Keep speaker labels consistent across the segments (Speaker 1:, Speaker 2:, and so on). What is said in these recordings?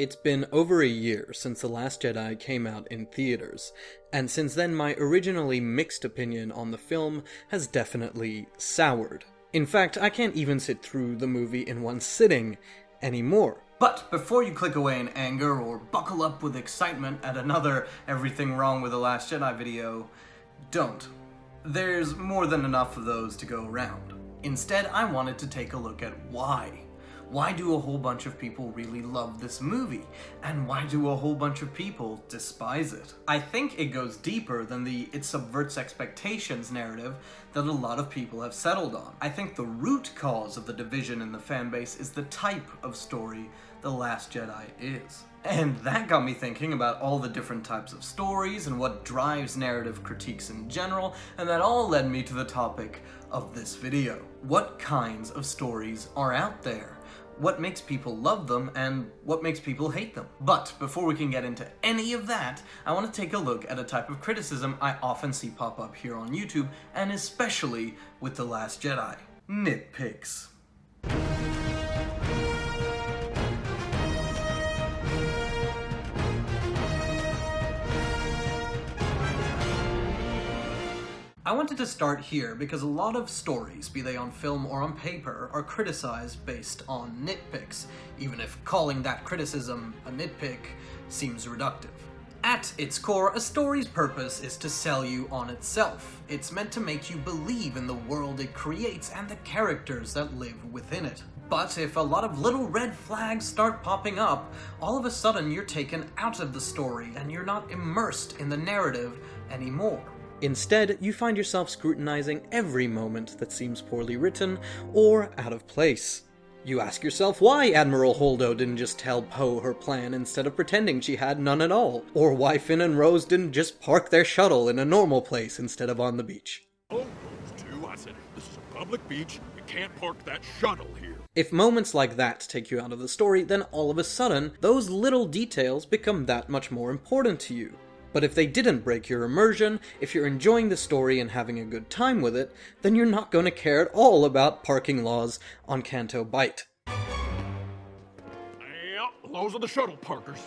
Speaker 1: It's been over a year since The Last Jedi came out in theaters, and since then my originally mixed opinion on the film has definitely soured. In fact, I can't even sit through the movie in one sitting anymore.
Speaker 2: But before you click away in anger or buckle up with excitement at another Everything Wrong with The Last Jedi video, don't. There's more than enough of those to go around. Instead, I wanted to take a look at why. Why do a whole bunch of people really love this movie? And why do a whole bunch of people despise it? I think it goes deeper than the "it subverts expectations" narrative that a lot of people have settled on. I think the root cause of the division in the fanbase is the type of story The Last Jedi is. And that got me thinking about all the different types of stories and what drives narrative critiques in general, and that all led me to the topic of this video. What kinds of stories are out there? What makes people love them, and what makes people hate them? But before we can get into any of that, I want to take a look at a type of criticism I often see pop up here on YouTube, and especially with The Last Jedi. Nitpicks. I wanted to start here because a lot of stories, be they on film or on paper, are criticized based on nitpicks, even if calling that criticism a nitpick seems reductive. At its core, a story's purpose is to sell you on itself. It's meant to make you believe in the world it creates and the characters that live within it. But if a lot of little red flags start popping up, all of a sudden you're taken out of the story and you're not immersed in the narrative anymore.
Speaker 1: Instead, you find yourself scrutinizing every moment that seems poorly written or out of place. You ask yourself why Admiral Holdo didn't just tell Poe her plan instead of pretending she had none at all, or why Finn and Rose didn't just park their shuttle in a normal place instead of on the beach.
Speaker 3: Oh, those two, I said, this is a public beach, you can't park that shuttle here.
Speaker 1: If moments like that take you out of the story, then all of a sudden, those little details become that much more important to you. But if they didn't break your immersion, if you're enjoying the story and having a good time with it, then you're not going to care at all about parking laws on Canto Bight.
Speaker 3: Yeah, those are the shuttle parkers.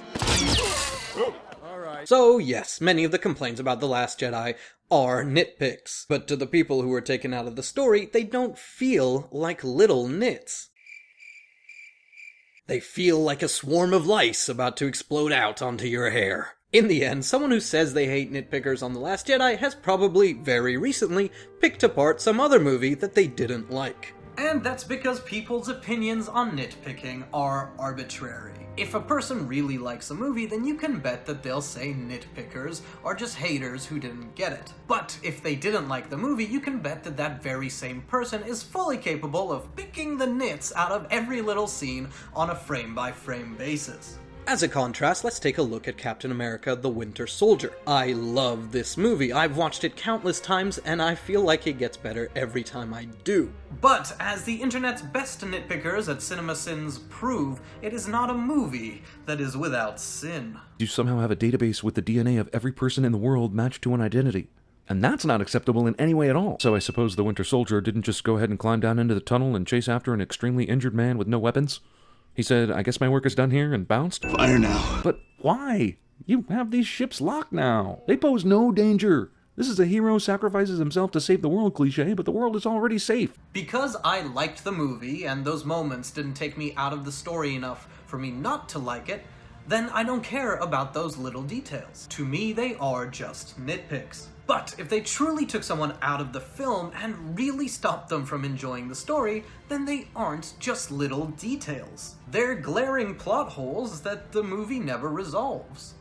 Speaker 3: Oh. Alright.
Speaker 1: So yes, many of the complaints about The Last Jedi are nitpicks, but to the people who are taken out of the story, they don't feel like little nits. They feel like a swarm of lice about to explode out onto your hair. In the end, someone who says they hate nitpickers on The Last Jedi has probably, very recently, picked apart some other movie that they didn't like.
Speaker 2: And that's because people's opinions on nitpicking are arbitrary. If a person really likes a movie, then you can bet that they'll say nitpickers are just haters who didn't get it. But if they didn't like the movie, you can bet that that very same person is fully capable of picking the nits out of every little scene on a frame-by-frame basis.
Speaker 1: As a contrast, let's take a look at Captain America: The Winter Soldier. I love this movie. I've watched it countless times, and I feel like it gets better every time I do.
Speaker 2: But, as the internet's best nitpickers at CinemaSins prove, it is not a movie that is without sin.
Speaker 4: You somehow have a database with the DNA of every person in the world matched to an identity. And that's not acceptable in any way at all. So I suppose the Winter Soldier didn't just go ahead and climb down into the tunnel and chase after an extremely injured man with no weapons? He said, I guess my work is done here, and bounced?
Speaker 5: Fire now.
Speaker 4: But why? You have these ships locked now. They pose no danger. This is a hero sacrifices himself to save the world cliche, but the world is already safe.
Speaker 2: Because I liked the movie, and those moments didn't take me out of the story enough for me not to like it, then I don't care about those little details. To me, they are just nitpicks. But if they truly took someone out of the film and really stopped them from enjoying the story, then they aren't just little details. They're glaring plot holes that the movie never resolves.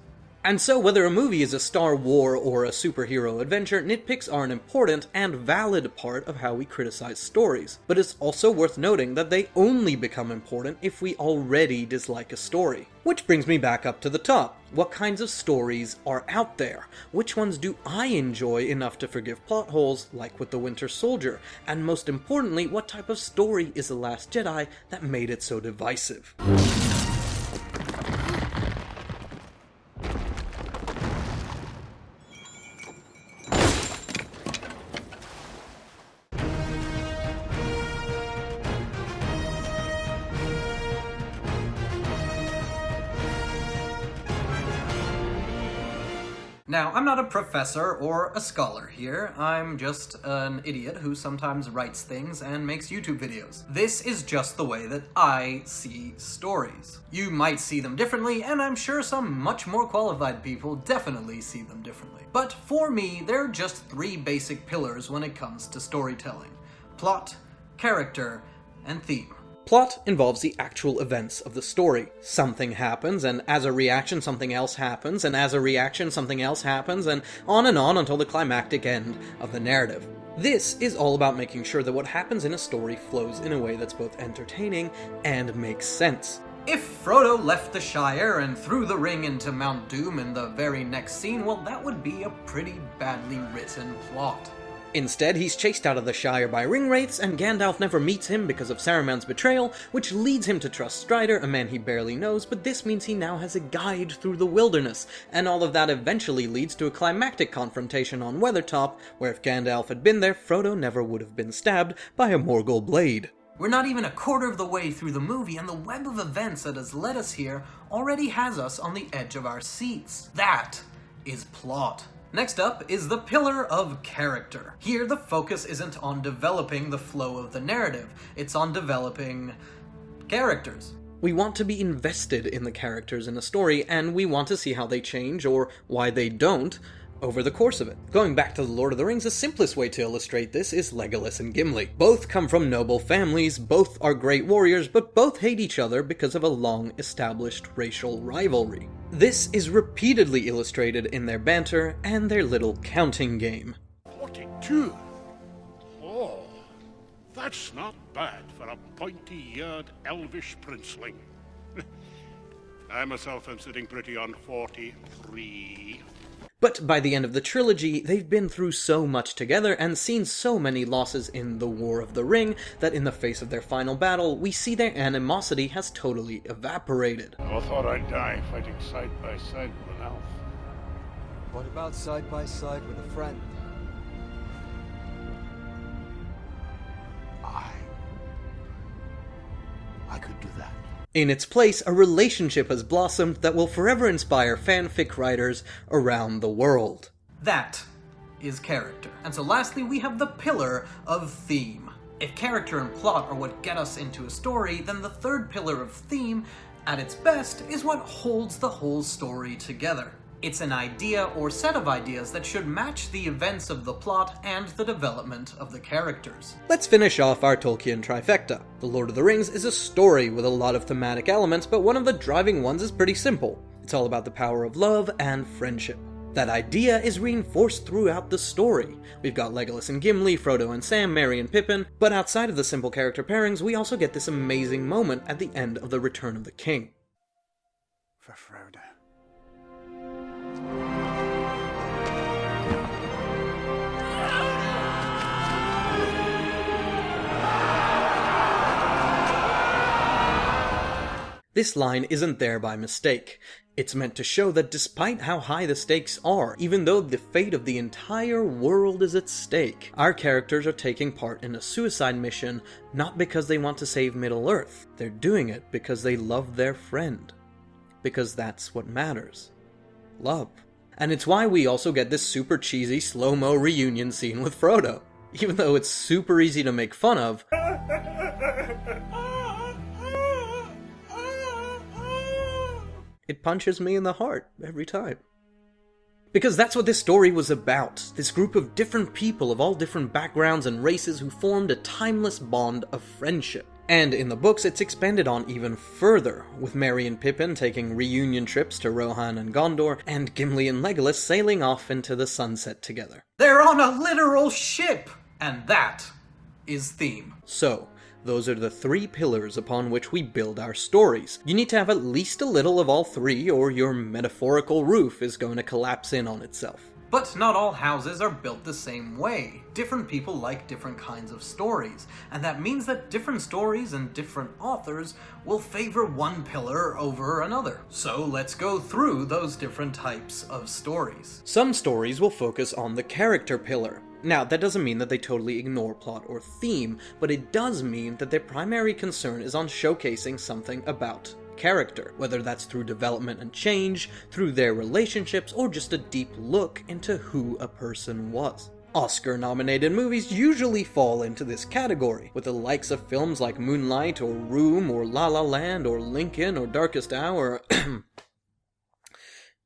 Speaker 1: And so whether a movie is a Star Wars or a superhero adventure, nitpicks are an important and valid part of how we criticize stories. But it's also worth noting that they only become important if we already dislike a story. Which brings me back up to the top. What kinds of stories are out there? Which ones do I enjoy enough to forgive plot holes, like with The Winter Soldier? And most importantly, what type of story is The Last Jedi that made it so divisive?
Speaker 2: Now, I'm not a professor or a scholar here, I'm just an idiot who sometimes writes things and makes YouTube videos. This is just the way that I see stories. You might see them differently, and I'm sure some much more qualified people definitely see them differently. But for me, there are just three basic pillars when it comes to storytelling: plot, character, and theme.
Speaker 1: Plot involves the actual events of the story. Something happens, and as a reaction something else happens, and as a reaction something else happens, and on until the climactic end of the narrative. This is all about making sure that what happens in a story flows in a way that's both entertaining and makes sense.
Speaker 2: If Frodo left the Shire and threw the ring into Mount Doom in the very next scene, well, that would be a pretty badly written plot.
Speaker 1: Instead, he's chased out of the Shire by ringwraiths, and Gandalf never meets him because of Saruman's betrayal, which leads him to trust Strider, a man he barely knows, but this means he now has a guide through the wilderness, and all of that eventually leads to a climactic confrontation on Weathertop, where if Gandalf had been there, Frodo never would have been stabbed by a Morgul blade.
Speaker 2: We're not even a quarter of the way through the movie, and the web of events that has led us here already has us on the edge of our seats. That is plot. Next up is the pillar of character. Here, the focus isn't on developing the flow of the narrative, it's on developing characters.
Speaker 1: We want to be invested in the characters in a story, and we want to see how they change, or why they don't, over the course of it. Going back to The Lord of the Rings, the simplest way to illustrate this is Legolas and Gimli. Both come from noble families, both are great warriors, but both hate each other because of a long-established racial rivalry. This is repeatedly illustrated in their banter and their little counting game.
Speaker 3: 42? Oh, that's not bad for a pointy-eared elvish princeling. I myself am sitting pretty on 43.
Speaker 1: But by the end of the trilogy, they've been through so much together and seen so many losses in The War of the Ring that in the face of their final battle, we see their animosity has totally evaporated.
Speaker 3: I thought I'd die fighting side by side with an elf.
Speaker 5: What about side by side with a friend?
Speaker 3: I could do that.
Speaker 1: In its place, a relationship has blossomed that will forever inspire fanfic writers around the world.
Speaker 2: That is character. And so lastly, we have the pillar of theme. If character and plot are what get us into a story, then the third pillar of theme, at its best, is what holds the whole story together. It's an idea or set of ideas that should match the events of the plot and the development of the characters.
Speaker 1: Let's finish off our Tolkien trifecta. The Lord of the Rings is a story with a lot of thematic elements, but one of the driving ones is pretty simple. It's all about the power of love and friendship. That idea is reinforced throughout the story. We've got Legolas and Gimli, Frodo and Sam, Merry and Pippin, but outside of the simple character pairings, we also get this amazing moment at the end of The Return of the King.
Speaker 5: For Frodo.
Speaker 1: This line isn't there by mistake. It's meant to show that despite how high the stakes are, even though the fate of the entire world is at stake, our characters are taking part in a suicide mission not because they want to save Middle-earth. They're doing it because they love their friend. Because that's what matters. Love. And it's why we also get this super cheesy slow-mo reunion scene with Frodo. Even though it's super easy to make fun of, it punches me in the heart every time. Because that's what this story was about. This group of different people of all different backgrounds and races who formed a timeless bond of friendship. And in the books, it's expanded on even further, with Merry and Pippin taking reunion trips to Rohan and Gondor, and Gimli and Legolas sailing off into the sunset together.
Speaker 2: They're on a literal ship! And that is theme.
Speaker 1: So, those are the three pillars upon which we build our stories. You need to have at least a little of all three, or your metaphorical roof is going to collapse in on itself.
Speaker 2: But not all houses are built the same way. Different people like different kinds of stories, and that means that different stories and different authors will favor one pillar over another. So let's go through those different types of stories.
Speaker 1: Some stories will focus on the character pillar. Now, that doesn't mean that they totally ignore plot or theme, but it does mean that their primary concern is on showcasing something about character, whether that's through development and change, through their relationships, or just a deep look into who a person was. Oscar-nominated movies usually fall into this category, with the likes of films like Moonlight, or Room, or La La Land, or Lincoln, or Darkest Hour.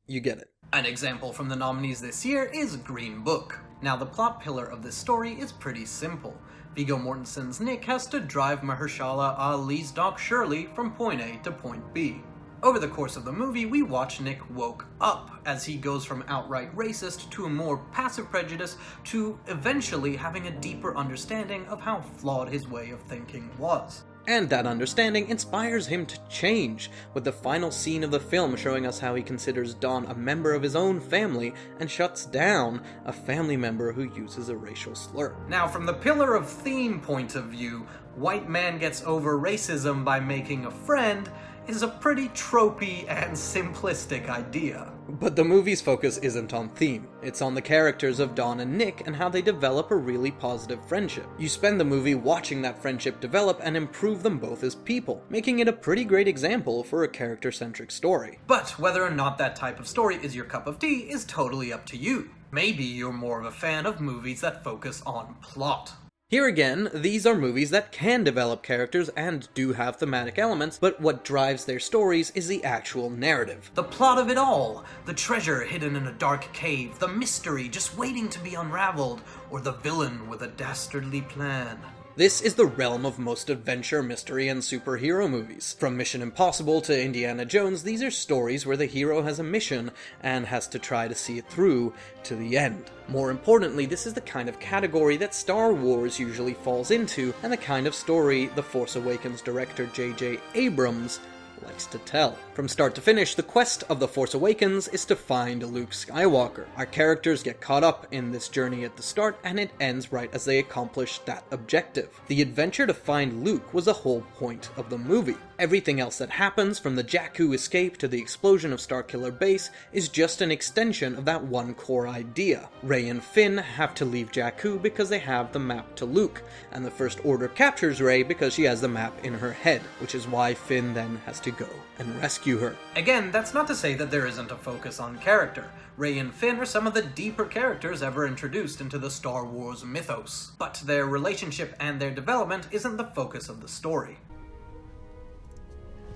Speaker 1: You get it.
Speaker 2: An example from the nominees this year is Green Book. Now, the plot pillar of this story is pretty simple. Viggo Mortensen's Nick has to drive Mahershala Ali's dog Shirley from point A to point B. Over the course of the movie, we watch Nick woke up as he goes from outright racist to a more passive prejudice to eventually having a deeper understanding of how flawed his way of thinking was.
Speaker 1: And that understanding inspires him to change, with the final scene of the film showing us how he considers Don a member of his own family and shuts down a family member who uses a racial slur.
Speaker 2: Now, from the pillar of theme point of view, white man gets over racism by making a friend is a pretty tropey and simplistic idea.
Speaker 1: But the movie's focus isn't on theme. It's on the characters of Don and Nick and how they develop a really positive friendship. You spend the movie watching that friendship develop and improve them both as people, making it a pretty great example for a character-centric story.
Speaker 2: But whether or not that type of story is your cup of tea is totally up to you. Maybe you're more of a fan of movies that focus on plot.
Speaker 1: Here again, these are movies that can develop characters and do have thematic elements, but what drives their stories is the actual narrative.
Speaker 2: The plot of it all, the treasure hidden in a dark cave, the mystery just waiting to be unraveled, or the villain with a dastardly plan.
Speaker 1: This is the realm of most adventure, mystery, and superhero movies. From Mission Impossible to Indiana Jones, these are stories where the hero has a mission and has to try to see it through to the end. More importantly, this is the kind of category that Star Wars usually falls into, and the kind of story The Force Awakens director J.J. Abrams likes to tell. From start to finish, the quest of The Force Awakens is to find Luke Skywalker. Our characters get caught up in this journey at the start, and it ends right as they accomplish that objective. The adventure to find Luke was the whole point of the movie. Everything else that happens, from the Jakku escape to the explosion of Starkiller Base, is just an extension of that one core idea. Rey and Finn have to leave Jakku because they have the map to Luke, and the First Order captures Rey because she has the map in her head, which is why Finn then has to go and rescue her.
Speaker 2: Again, that's not to say that there isn't a focus on character. Rey and Finn are some of the deeper characters ever introduced into the Star Wars mythos, but their relationship and their development isn't the focus of the story.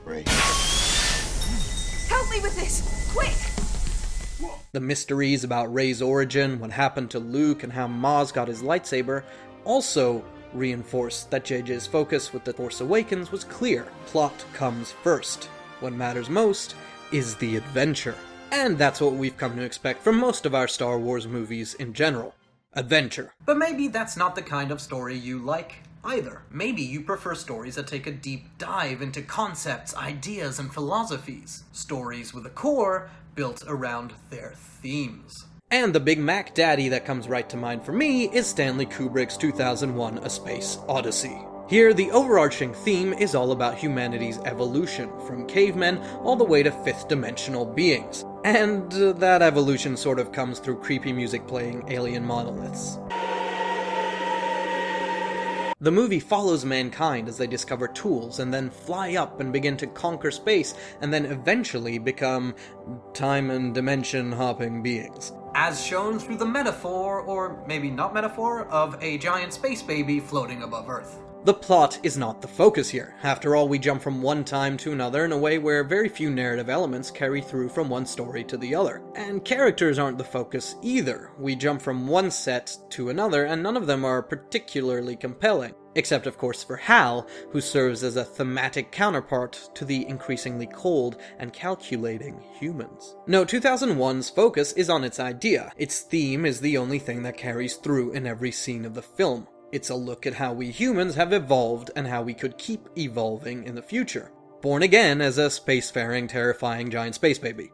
Speaker 5: Rey.
Speaker 6: Help me with this! Quick!
Speaker 1: The mysteries about Rey's origin, what happened to Luke, and how Maz got his lightsaber also reinforce that JJ's focus with The Force Awakens was clear. Plot comes first. What matters most is the adventure. And that's what we've come to expect from most of our Star Wars movies in general. Adventure.
Speaker 2: But maybe that's not the kind of story you like either. Maybe you prefer stories that take a deep dive into concepts, ideas, and philosophies. Stories with a core built around their themes.
Speaker 1: And the Big Mac Daddy that comes right to mind for me is Stanley Kubrick's 2001 A Space Odyssey. Here, the overarching theme is all about humanity's evolution, from cavemen all the way to fifth-dimensional beings. And that evolution sort of comes through creepy music playing alien monoliths. The movie follows mankind as they discover tools and then fly up and begin to conquer space and then eventually become time and dimension hopping beings.
Speaker 2: As shown through the metaphor, or maybe not metaphor, of a giant space baby floating above Earth.
Speaker 1: The plot is not the focus here. After all, we jump from one time to another in a way where very few narrative elements carry through from one story to the other. And characters aren't the focus either. We jump from one set to another, and none of them are particularly compelling. Except, of course, for Hal, who serves as a thematic counterpart to the increasingly cold and calculating humans. No, 2001's focus is on its idea. Its theme is the only thing that carries through in every scene of the film. It's a look at how we humans have evolved and how we could keep evolving in the future. Born again as a spacefaring, terrifying giant space baby.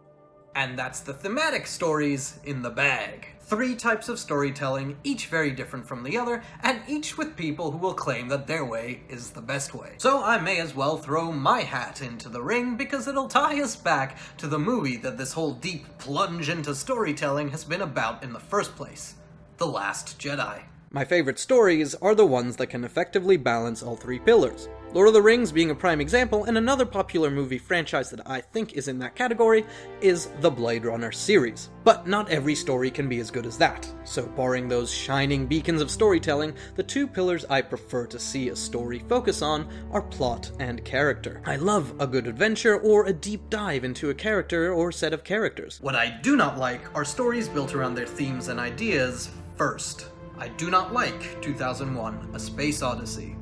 Speaker 2: And that's the thematic stories in the bag. 3 types of storytelling, each very different from the other, and each with people who will claim that their way is the best way. So I may as well throw my hat into the ring because it'll tie us back to the movie that this whole deep plunge into storytelling has been about in the first place. The Last Jedi.
Speaker 1: My favorite stories are the ones that can effectively balance all three pillars. Lord of the Rings being a prime example, and another popular movie franchise that I think is in that category is the Blade Runner series. But not every story can be as good as that, so barring those shining beacons of storytelling, the two pillars I prefer to see a story focus on are plot and character. I love a good adventure or a deep dive into a character or set of characters.
Speaker 2: What I do not like are stories built around their themes and ideas first. I do not like 2001: A Space Odyssey.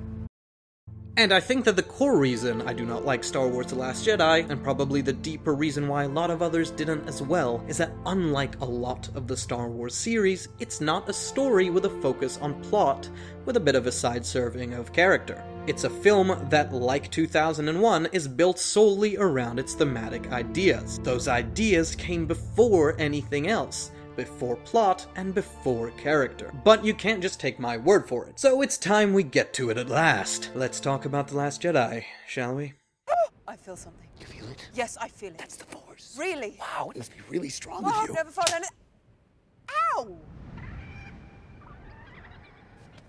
Speaker 1: And I think that the core reason I do not like Star Wars The Last Jedi, and probably the deeper reason why a lot of others didn't as well, is that unlike a lot of the Star Wars series, it's not a story with a focus on plot, with a bit of a side serving of character. It's a film that, like 2001, is built solely around its thematic ideas. Those ideas came before anything else. Before plot, and before character. But you can't just take my word for it. So it's time we get to it at last. Let's talk about The Last Jedi, shall we?
Speaker 6: I feel something.
Speaker 7: You feel it?
Speaker 6: Yes, I feel it.
Speaker 7: That's the Force.
Speaker 6: Really?
Speaker 7: Wow, it must be really strong
Speaker 6: Oh,
Speaker 7: with
Speaker 6: I've
Speaker 7: you.
Speaker 6: never felt any... Ow!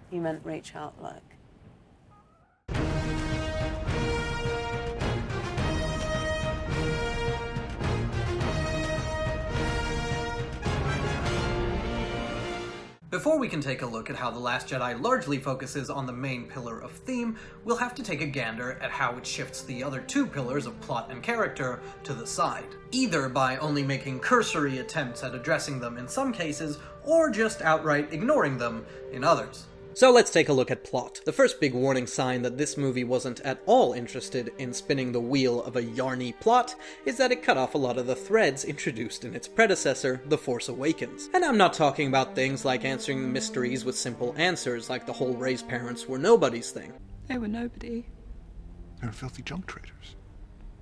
Speaker 6: You meant reach out like...
Speaker 2: Before we can take a look at how The Last Jedi largely focuses on the main pillar of theme, we'll have to take a gander at how it shifts the other two pillars of plot and character to the side, either by only making cursory attempts at addressing them in some cases, or just outright ignoring them in others.
Speaker 1: So let's take a look at plot. The first big warning sign that this movie wasn't at all interested in spinning the wheel of a yarny plot is that it cut off a lot of the threads introduced in its predecessor, The Force Awakens. And I'm not talking about things like answering mysteries with simple answers, like the whole Rey's parents were nobody's thing.
Speaker 8: They were nobody.
Speaker 9: They were filthy junk traders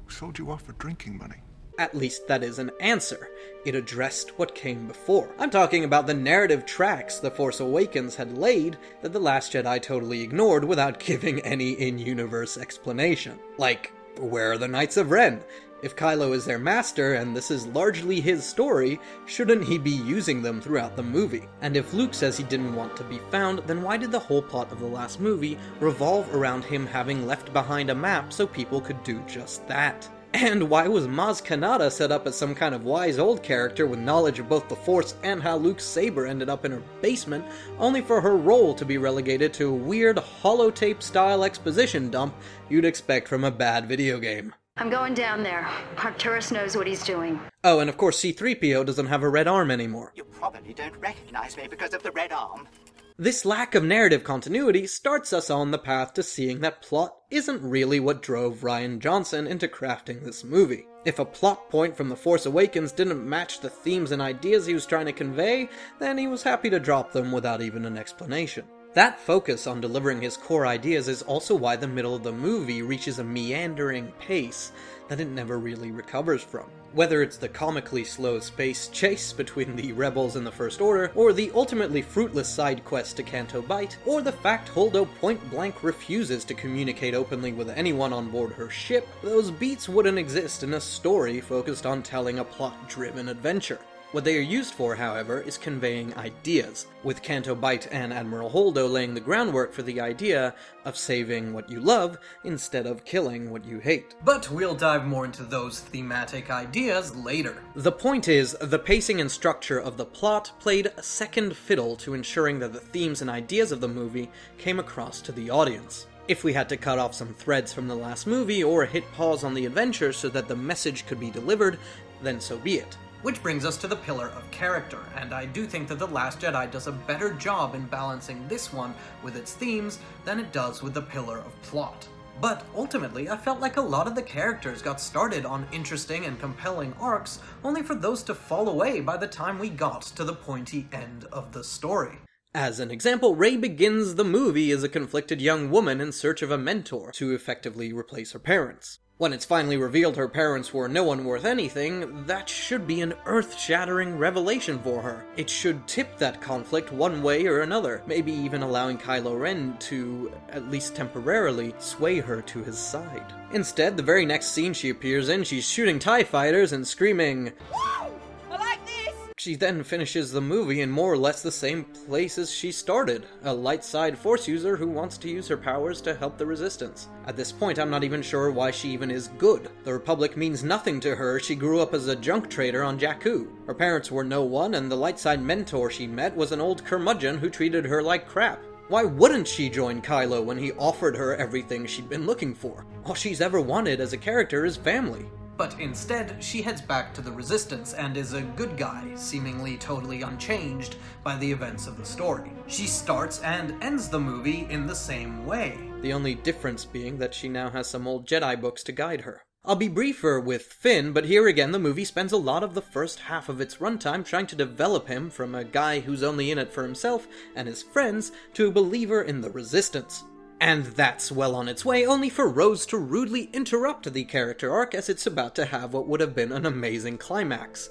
Speaker 9: who sold you off for drinking money.
Speaker 1: At least that is an answer. It addressed what came before. I'm talking about the narrative tracks The Force Awakens had laid that The Last Jedi totally ignored without giving any in-universe explanation. Like, where are the Knights of Ren? If Kylo is their master, and this is largely his story, shouldn't he be using them throughout the movie? And if Luke says he didn't want to be found, then why did the whole plot of the last movie revolve around him having left behind a map so people could do just that? And why was Maz Kanata set up as some kind of wise old character with knowledge of both the Force and how Luke's saber ended up in her basement, only for her role to be relegated to a weird holotape-style exposition dump you'd expect from a bad video game?
Speaker 10: I'm going down there. Arcturus knows what he's doing.
Speaker 1: Oh, and of course C-3PO doesn't have a red arm anymore.
Speaker 7: You probably don't recognize me because of the red arm.
Speaker 1: This lack of narrative continuity starts us on the path to seeing that plot isn't really what drove Rian Johnson into crafting this movie. If a plot point from The Force Awakens didn't match the themes and ideas he was trying to convey, then he was happy to drop them without even an explanation. That focus on delivering his core ideas is also why the middle of the movie reaches a meandering pace that it never really recovers from. Whether it's the comically slow space chase between the rebels and the First Order, or the ultimately fruitless side quest to Canto Bight, or the fact Holdo point-blank refuses to communicate openly with anyone on board her ship, those beats wouldn't exist in a story focused on telling a plot-driven adventure. What they are used for, however, is conveying ideas, with Canto Bight and Admiral Holdo laying the groundwork for the idea of saving what you love instead of killing what you hate.
Speaker 2: But we'll dive more into those thematic ideas later.
Speaker 1: The point is, the pacing and structure of the plot played second fiddle to ensuring that the themes and ideas of the movie came across to the audience. If we had to cut off some threads from the last movie or hit pause on the adventure so that the message could be delivered, then so be it.
Speaker 2: Which brings us to the pillar of character, and I do think that The Last Jedi does a better job in balancing this one with its themes than it does with the pillar of plot. But ultimately, I felt like a lot of the characters got started on interesting and compelling arcs, only for those to fall away by the time we got to the pointy end of the story.
Speaker 1: As an example, Rey begins the movie as a conflicted young woman in search of a mentor to effectively replace her parents. When it's finally revealed her parents were no one worth anything, that should be an earth-shattering revelation for her. It should tip that conflict one way or another, maybe even allowing Kylo Ren to, at least temporarily, sway her to his side. Instead, the very next scene she appears in, she's shooting TIE fighters and screaming,
Speaker 6: Woo! I like this!
Speaker 1: She then finishes the movie in more or less the same place as she started, a light side Force user who wants to use her powers to help the Resistance. At this point, I'm not even sure why she even is good. The Republic means nothing to her. She grew up as a junk trader on Jakku. Her parents were no one, and the light side mentor she met was an old curmudgeon who treated her like crap. Why wouldn't she join Kylo when he offered her everything she'd been looking for? All she's ever wanted as a character is family.
Speaker 2: But instead, she heads back to the Resistance and is a good guy, seemingly totally unchanged by the events of the story. She starts and ends the movie in the same way.
Speaker 1: The only difference being that she now has some old Jedi books to guide her. I'll be briefer with Finn, but here again the movie spends a lot of the first half of its runtime trying to develop him from a guy who's only in it for himself and his friends to a believer in the Resistance. And that's well on its way, only for Rose to rudely interrupt the character arc as it's about to have what would have been an amazing climax.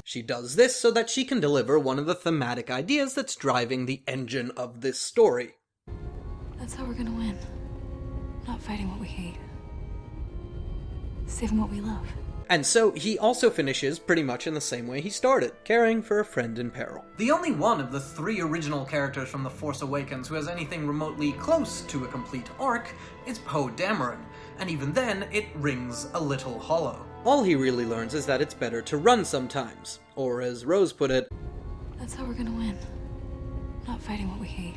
Speaker 1: She does this so that she can deliver one of the thematic ideas that's driving the engine of this story.
Speaker 8: That's how we're gonna win. Not fighting what we hate. Saving what we love.
Speaker 1: And so he also finishes pretty much in the same way he started, caring for a friend in peril.
Speaker 2: The only one of the 3 original characters from The Force Awakens who has anything remotely close to a complete arc is Poe Dameron, and even then, it rings a little hollow.
Speaker 1: All he really learns is that it's better to run sometimes, or as Rose put it,
Speaker 8: that's how we're gonna win. Not fighting what we hate.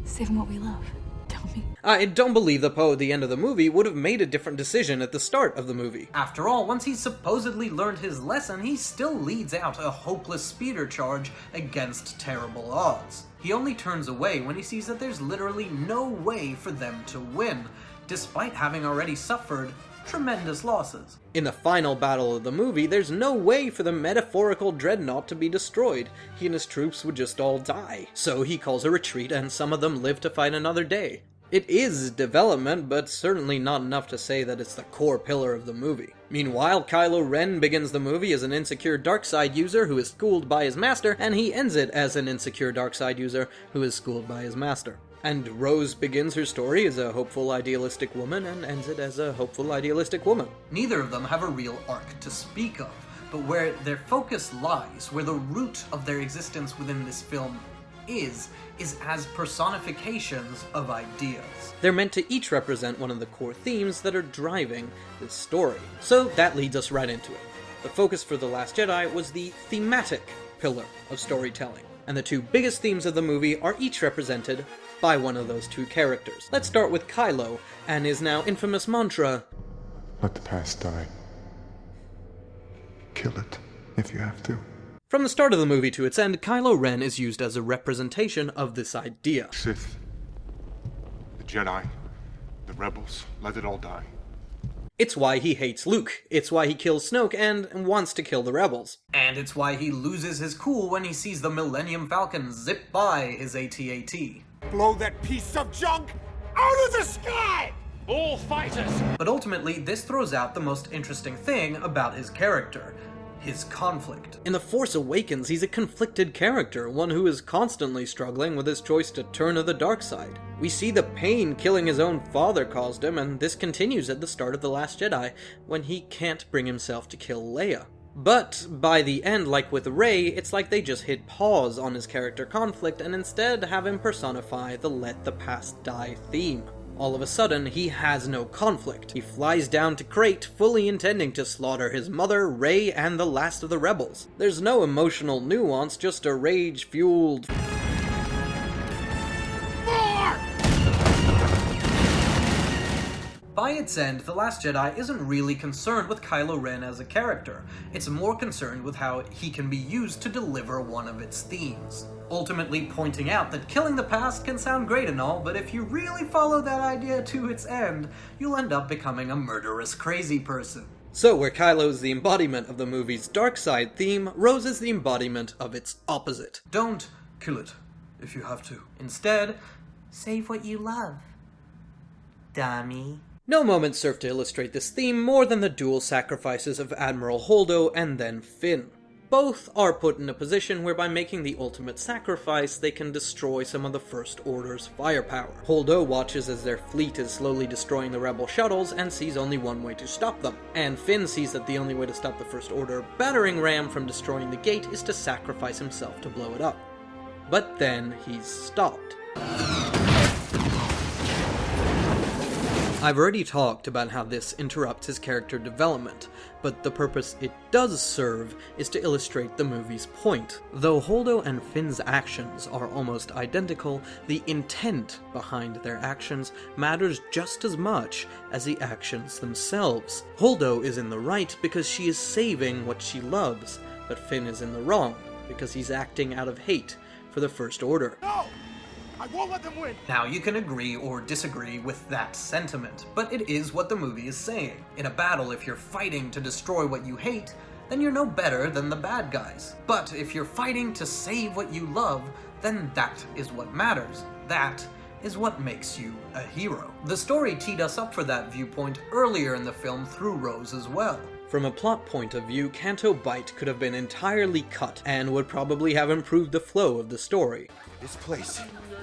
Speaker 8: Saving what we love. Tell me.
Speaker 1: I don't believe that Poe at the end of the movie would have made a different decision at the start of the movie.
Speaker 2: After all, once he's supposedly learned his lesson, he still leads out a hopeless speeder charge against terrible odds. He only turns away when he sees that there's literally no way for them to win, despite having already suffered tremendous losses.
Speaker 1: In the final battle of the movie, there's no way for the metaphorical dreadnought to be destroyed. He and his troops would just all die. So he calls a retreat, and some of them live to fight another day. It is development, but certainly not enough to say that it's the core pillar of the movie. Meanwhile, Kylo Ren begins the movie as an insecure dark-side user who is schooled by his master, and he ends it as an insecure dark-side user who is schooled by his master. And Rose begins her story as a hopeful, idealistic woman and ends it as a hopeful, idealistic woman.
Speaker 2: Neither of them have a real arc to speak of, but where their focus lies, where the root of their existence within this film is as personifications of ideas.
Speaker 1: They're meant to each represent one of the core themes that are driving this story. So that leads us right into it. The focus for The Last Jedi was the thematic pillar of storytelling, and the 2 biggest themes of the movie are each represented by one of those 2 characters. Let's start with Kylo and his now infamous mantra,
Speaker 9: Let the past die. Kill it, if you have to.
Speaker 1: From the start of the movie to its end, Kylo Ren is used as a representation of this idea.
Speaker 9: Sith, the Jedi, the rebels, let it all die.
Speaker 1: It's why he hates Luke, it's why he kills Snoke and wants to kill the rebels.
Speaker 2: And it's why he loses his cool when he sees the Millennium Falcon zip by his AT-AT.
Speaker 3: Blow that piece of junk out of the sky! All fighters!
Speaker 2: But ultimately, this throws out the most interesting thing about his character. His conflict.
Speaker 1: In The Force Awakens, he's a conflicted character, one who is constantly struggling with his choice to turn to the dark side. We see the pain killing his own father caused him, and this continues at the start of The Last Jedi, when he can't bring himself to kill Leia. But by the end, like with Rey, it's like they just hit pause on his character conflict and instead have him personify the let the past die theme. All of a sudden, he has no conflict. He flies down to Crate, fully intending to slaughter his mother, Rey, and the last of the rebels. There's no emotional nuance, just a rage-fueled...
Speaker 2: By its end, The Last Jedi isn't really concerned with Kylo Ren as a character. It's more concerned with how he can be used to deliver one of its themes. Ultimately pointing out that killing the past can sound great and all, but if you really follow that idea to its end, you'll end up becoming a murderous crazy person.
Speaker 1: So where Kylo's the embodiment of the movie's dark side theme, Rose is the embodiment of its opposite.
Speaker 2: Don't kill it, if you have to. Instead, save what you love. Dummy.
Speaker 1: No moments serve to illustrate this theme more than the dual sacrifices of Admiral Holdo and then Finn. both are put in a position where by making the ultimate sacrifice, they can destroy some of the First Order's firepower. Holdo watches as their fleet is slowly destroying the rebel shuttles and sees only one way to stop them. And Finn sees that the only way to stop the First Order battering ram from destroying the gate is to sacrifice himself to blow it up. But then he's stopped. I've already talked about how this interrupts his character development, but the purpose it does serve is to illustrate the movie's point. Though Holdo and Finn's actions are almost identical, the intent behind their actions matters just as much as the actions themselves. Holdo is in the right because she is saving what she loves, but Finn is in the wrong because he's acting out of hate for the First Order.
Speaker 3: No! I won't let them win!
Speaker 2: Now, you can agree or disagree with that sentiment, but it is what the movie is saying. In a battle, if you're fighting to destroy what you hate, then you're no better than the bad guys. But if you're fighting to save what you love, then that is what matters. That is what makes you a hero. The story teed us up for that viewpoint earlier in the film through Rose as well.
Speaker 1: From a plot point of view, Canto Bight could have been entirely cut and would probably have improved the flow of the story.
Speaker 9: This place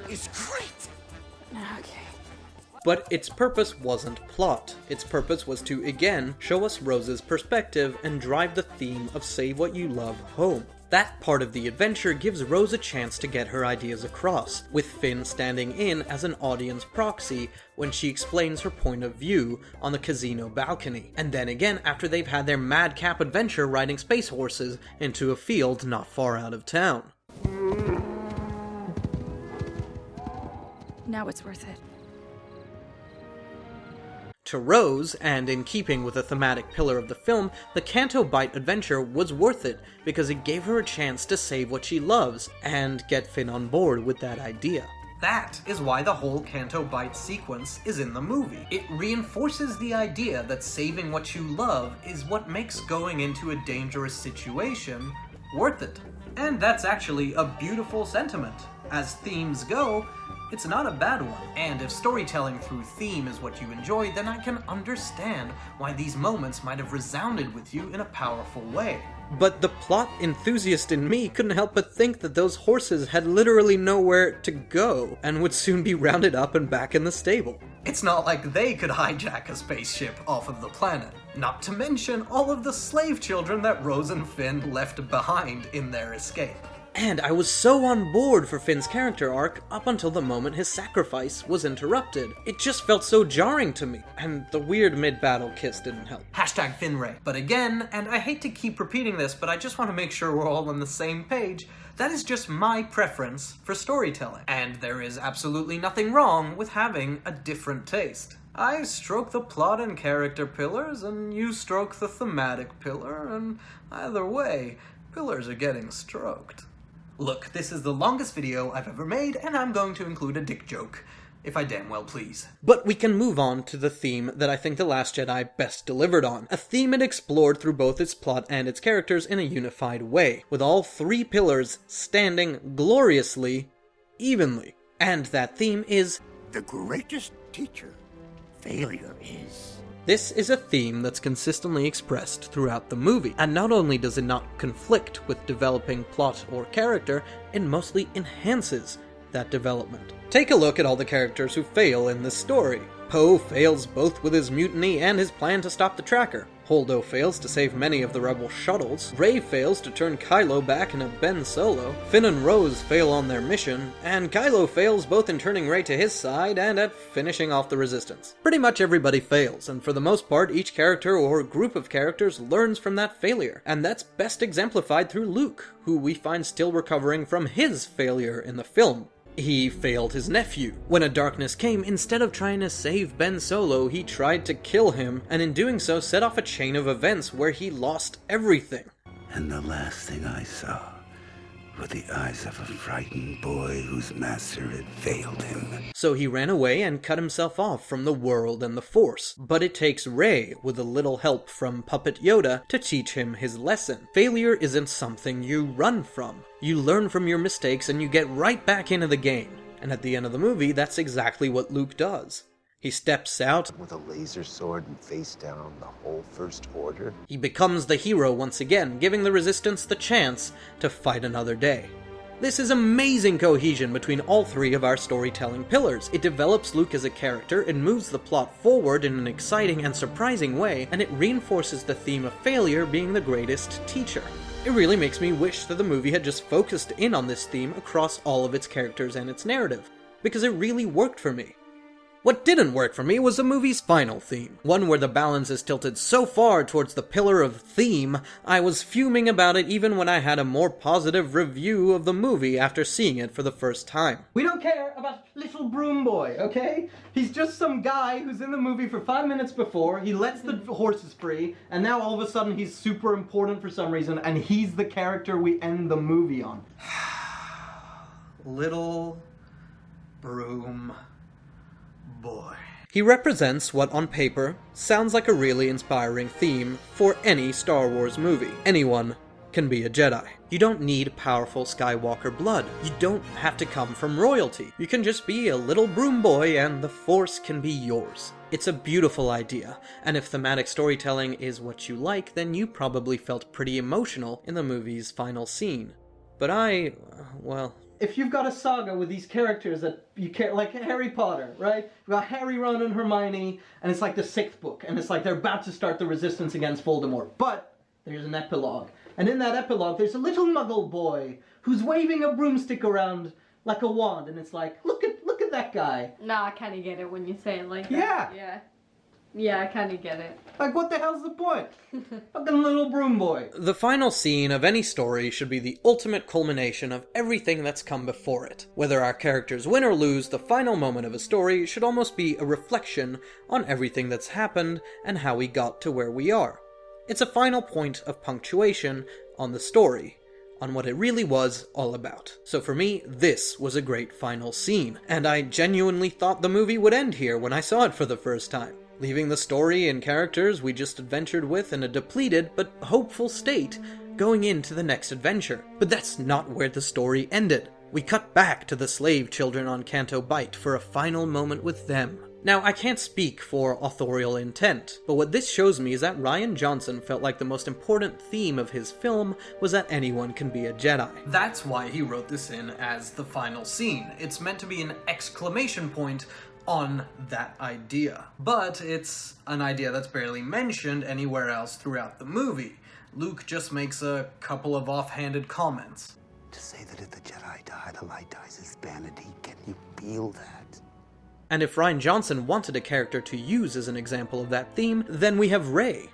Speaker 9: is great!
Speaker 8: Okay.
Speaker 1: But its purpose wasn't plot. Its purpose was to, again, show us Rose's perspective and drive the theme of save what you love home. That part of the adventure gives Rose a chance to get her ideas across, with Finn standing in as an audience proxy when she explains her point of view on the casino balcony, and then again after they've had their madcap adventure riding space horses into a field not far out of town.
Speaker 8: Now it's worth it.
Speaker 1: To Rose, and in keeping with the thematic pillar of the film, the Canto Bight adventure was worth it because it gave her a chance to save what she loves and get Finn on board with that idea.
Speaker 2: That is why the whole Canto Bight sequence is in the movie. It reinforces the idea that saving what you love is what makes going into a dangerous situation worth it. And that's actually a beautiful sentiment. As themes go, it's not a bad one. And if storytelling through theme is what you enjoy, then I can understand why these moments might have resounded with you in a powerful way.
Speaker 1: But the plot enthusiast in me couldn't help but think that those horses had literally nowhere to go, and would soon be rounded up and back in the stable.
Speaker 2: It's not like they could hijack a spaceship off of the planet. Not to mention all of the slave children that Rose and Finn left behind in their escape.
Speaker 1: And I was so on board for Finn's character arc up until the moment his sacrifice was interrupted. It just felt so jarring to me, and the weird mid-battle kiss didn't help.
Speaker 2: Hashtag FinnRay. But again, and I hate to keep repeating this, but I just want to make sure we're all on the same page, that is just my preference for storytelling. And there is absolutely nothing wrong with having a different taste. I stroke the plot and character pillars, and you stroke the thematic pillar, and either way, pillars are getting stroked. Look, this is the longest video I've ever made, and I'm going to include a dick joke, if I damn well please.
Speaker 1: But we can move on to the theme that I think The Last Jedi best delivered on, a theme it explored through both its plot and its characters in a unified way, with all three pillars standing gloriously, evenly. And that theme is...
Speaker 7: The greatest teacher, failure is.
Speaker 1: This is a theme that's consistently expressed throughout the movie, and not only does it not conflict with developing plot or character, it mostly enhances that development. Take a look at all the characters who fail in this story. Poe fails both with his mutiny and his plan to stop the tracker. Holdo fails to save many of the rebel shuttles. Rey fails to turn Kylo back into Ben Solo. Finn and Rose fail on their mission, and Kylo fails both in turning Rey to his side and at finishing off the Resistance. Pretty much everybody fails, and for the most part, each character or group of characters learns from that failure, and that's best exemplified through Luke, who we find still recovering from his failure in the film. He failed his nephew. When a darkness came, instead of trying to save Ben Solo, he tried to kill him, and in doing so set off a chain of events where he lost everything.
Speaker 11: And the last thing I saw were the eyes of a frightened boy whose master had failed him.
Speaker 1: So he ran away and cut himself off from the world and the Force. But it takes Rey, with a little help from Puppet Yoda, to teach him his lesson. Failure isn't something you run from. You learn from your mistakes and you get right back into the game. And at the end of the movie, that's exactly what Luke does. He steps out.
Speaker 11: With a laser sword and face down the whole First Order.
Speaker 1: He becomes the hero once again, giving the Resistance the chance to fight another day. This is amazing cohesion between all three of our storytelling pillars. It develops Luke as a character, it moves the plot forward in an exciting and surprising way, and it reinforces the theme of failure being the greatest teacher. It really makes me wish that the movie had just focused in on this theme across all of its characters and its narrative, because it really worked for me. What didn't work for me was the movie's final theme, one where the balance is tilted so far towards the pillar of theme, I was fuming about it even when I had a more positive review of the movie after seeing it for the first time.
Speaker 2: We don't care about Little Broom Boy, okay? He's just some guy who's in the movie for 5 minutes before, he lets the horses free, and now all of a sudden he's super important for some reason, and he's the character we end the movie on. Little Broom Boy.
Speaker 1: He represents what, on paper, sounds like a really inspiring theme for any Star Wars movie. Anyone can be a Jedi. You don't need powerful Skywalker blood. You don't have to come from royalty. You can just be a little broom boy and the Force can be yours. It's a beautiful idea, and if thematic storytelling is what you like, then you probably felt pretty emotional in the movie's final scene. But well...
Speaker 2: If you've got a saga with these characters that you care, like Harry Potter, right? You've got Harry, Ron, and Hermione, and it's like the 6th book, and it's like they're about to start the resistance against Voldemort. But there's an epilogue, and in that epilogue, there's a little Muggle boy who's waving a broomstick around like a wand, and it's like, look at that guy.
Speaker 12: No, I kind of get it when you say it like that.
Speaker 2: Yeah.
Speaker 12: Yeah, I kind of get it.
Speaker 2: Like, what the hell's the point? Fucking little broom boy.
Speaker 1: The final scene of any story should be the ultimate culmination of everything that's come before it. Whether our characters win or lose, the final moment of a story should almost be a reflection on everything that's happened and how we got to where we are. It's a final point of punctuation on the story, on what it really was all about. So for me, this was a great final scene, and I genuinely thought the movie would end here when I saw it for the first time, leaving the story and characters we just adventured with in a depleted but hopeful state going into the next adventure. But that's not where the story ended. We cut back to the slave children on Canto Bight for a final moment with them. Now, I can't speak for authorial intent, but what this shows me is that Rian Johnson felt like the most important theme of his film was that anyone can be a Jedi.
Speaker 2: That's why he wrote this in as the final scene. It's meant to be an exclamation point on that idea. But it's an idea that's barely mentioned anywhere else throughout the movie. Luke just makes a couple of offhanded comments.
Speaker 11: To say that if the Jedi die, the light dies is vanity. Can you feel that?
Speaker 1: And if Rian Johnson wanted a character to use as an example of that theme, then we have Rey.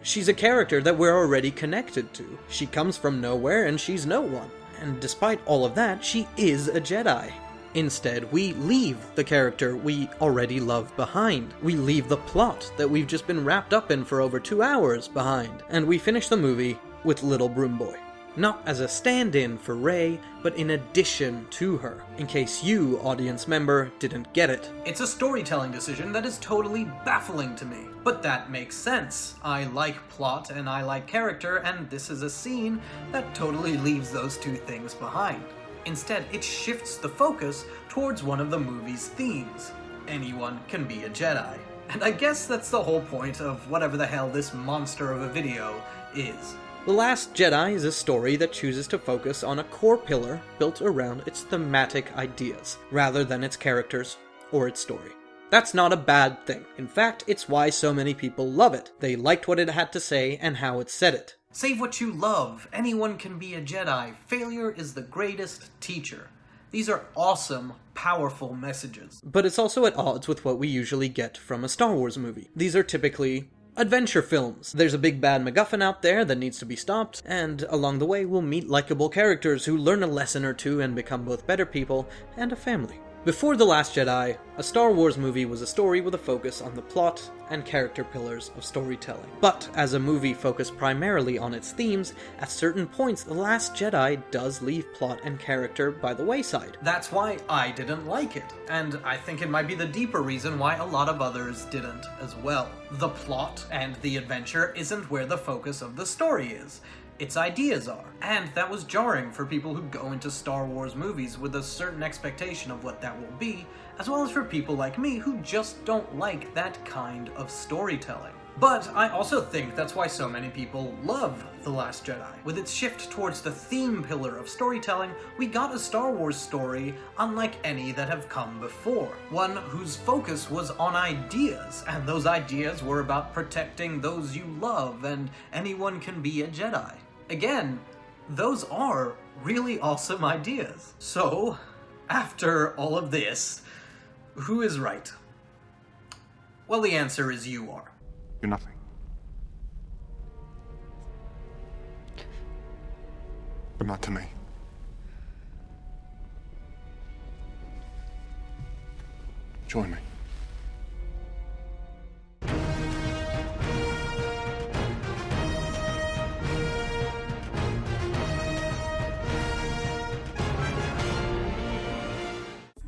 Speaker 1: She's a character that we're already connected to. She comes from nowhere and she's no one. And despite all of that, she is a Jedi. Instead, we leave the character we already love behind. We leave the plot that we've just been wrapped up in for over 2 hours behind. And we finish the movie with Little Broom Boy. Not as a stand-in for Rey, but in addition to her, in case you, audience member, didn't get it.
Speaker 2: It's a storytelling decision that is totally baffling to me, but that makes sense. I like plot and I like character, and this is a scene that totally leaves those two things behind. Instead, it shifts the focus towards one of the movie's themes. Anyone can be a Jedi. And I guess that's the whole point of whatever the hell this monster of a video is.
Speaker 1: The Last Jedi is a story that chooses to focus on a core pillar built around its thematic ideas, rather than its characters or its story. That's not a bad thing. In fact, it's why so many people love it. They liked what it had to say and how it said it.
Speaker 2: Save what you love. Anyone can be a Jedi. Failure is the greatest teacher. These are awesome, powerful messages.
Speaker 1: But it's also at odds with what we usually get from a Star Wars movie. These are typically adventure films. There's a big bad MacGuffin out there that needs to be stopped, and along the way we'll meet likable characters who learn a lesson or two and become both better people and a family. Before The Last Jedi, a Star Wars movie was a story with a focus on the plot and character pillars of storytelling. But as a movie focused primarily on its themes, at certain points The Last Jedi does leave plot and character by the wayside.
Speaker 2: That's why I didn't like it, and I think it might be the deeper reason why a lot of others didn't as well. The plot and the adventure isn't where the focus of the story is. its ideas are. And that was jarring for people who go into Star Wars movies with a certain expectation of what that will be, as well as for people like me who just don't like that kind of storytelling. But I also think that's why so many people love The Last Jedi. With its shift towards the theme pillar of storytelling, we got a Star Wars story unlike any that have come before. One whose focus was on ideas, and those ideas were about protecting those you love, and anyone can be a Jedi. Again, those are really awesome ideas. So, after all of this, who is right? Well, the answer is you are.
Speaker 9: You're nothing. But not to me. Join me.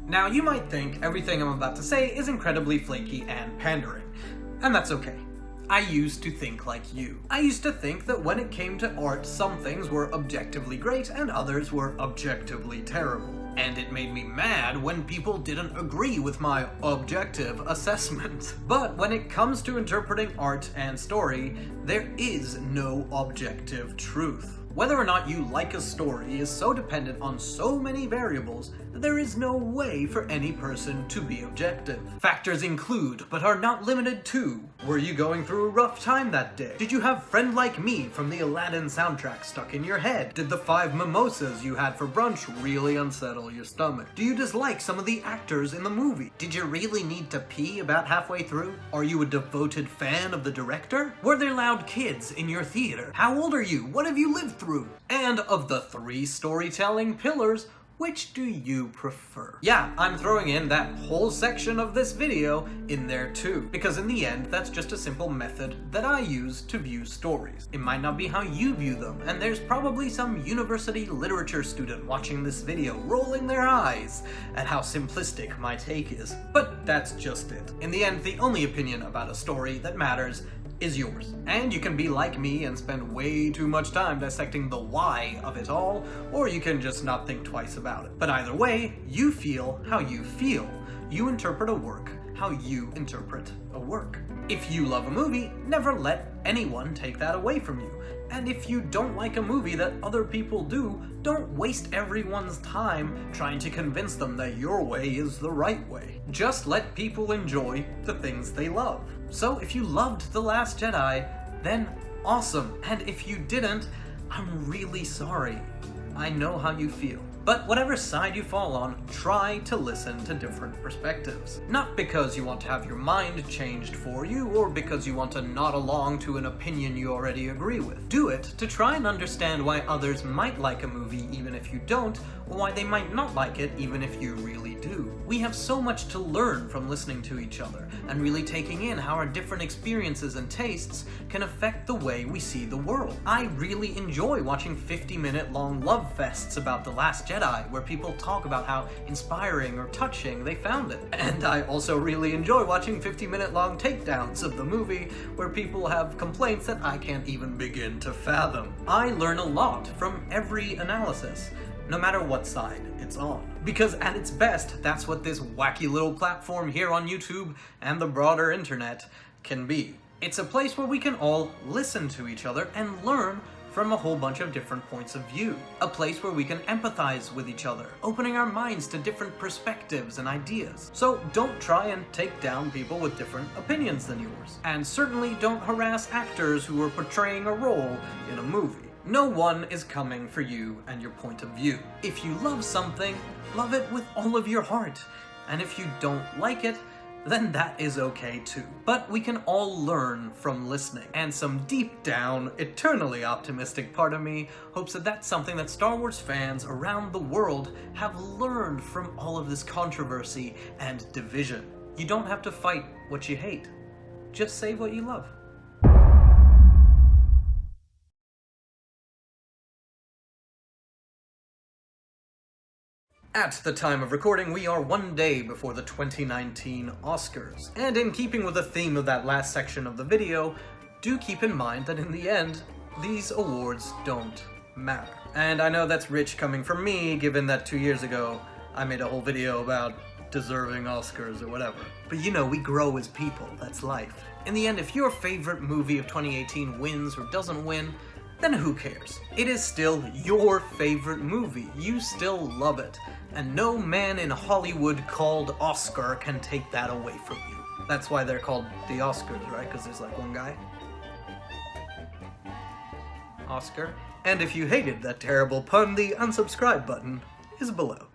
Speaker 2: Now, you might think everything I'm about to say is incredibly flaky and pandering, and that's okay. I used to think like you. I used to think that when it came to art, some things were objectively great and others were objectively terrible. And it made me mad when people didn't agree with my objective assessment. But when it comes to interpreting art and story, there is no objective truth. Whether or not you like a story is so dependent on so many variables that there is no way for any person to be objective. Factors include, but are not limited to, were you going through a rough time that day? Did you have Friend Like Me from the Aladdin soundtrack stuck in your head? Did the 5 mimosas you had for brunch really unsettle your stomach? Do you dislike some of the actors in the movie? Did you really need to pee about halfway through? Are you a devoted fan of the director? Were there loud kids in your theater? How old are you? What have you lived through? And of the 3 storytelling pillars, which do you prefer? Yeah, I'm throwing in that whole section of this video in there too, because in the end, that's just a simple method that I use to view stories. It might not be how you view them, and there's probably some university literature student watching this video rolling their eyes at how simplistic my take is. But that's just it. In the end, the only opinion about a story that matters is yours. And you can be like me and spend way too much time dissecting the why of it all, or you can just not think twice about it. But either way, you feel how you feel. You interpret a work how you interpret a work. If you love a movie, never let anyone take that away from you. And if you don't like a movie that other people do, don't waste everyone's time trying to convince them that your way is the right way. Just let people enjoy the things they love. So if you loved The Last Jedi, then awesome. And if you didn't, I'm really sorry. I know how you feel. But whatever side you fall on, try to listen to different perspectives. Not because you want to have your mind changed for you, or because you want to nod along to an opinion you already agree with. Do it to try and understand why others might like a movie even if you don't, or why they might not like it even if you really do. We have so much to learn from listening to each other, and really taking in how our different experiences and tastes can affect the way we see the world. I really enjoy watching 50-minute long love fests about The Last Jedi, where people talk about how inspiring or touching they found it. And I also really enjoy watching 50-minute long takedowns of the movie, where people have complaints that I can't even begin to fathom. I learn a lot from every analysis, no matter what side it's on. Because at its best, that's what this wacky little platform here on YouTube and the broader internet can be. It's a place where we can all listen to each other and learn from a whole bunch of different points of view. A place where we can empathize with each other, opening our minds to different perspectives and ideas. So don't try and take down people with different opinions than yours. And certainly don't harass actors who are portraying a role in a movie. No one is coming for you and your point of view. If you love something, love it with all of your heart. And if you don't like it, then that is okay too. But we can all learn from listening. And some deep down, eternally optimistic part of me hopes that that's something that Star Wars fans around the world have learned from all of this controversy and division. You don't have to fight what you hate. Just say what you love. At the time of recording, we are one day before the 2019 Oscars. And in keeping with the theme of that last section of the video, do keep in mind that in the end, these awards don't matter. And I know that's rich coming from me, given that 2 years ago I made a whole video about deserving Oscars or whatever. But you know, we grow as people, that's life. In the end, if your favorite movie of 2018 wins or doesn't win, then who cares? It is still your favorite movie. You still love it. And no man in Hollywood called Oscar can take that away from you. That's why they're called the Oscars, right? Because there's like one guy. Oscar. And if you hated that terrible pun, the unsubscribe button is below.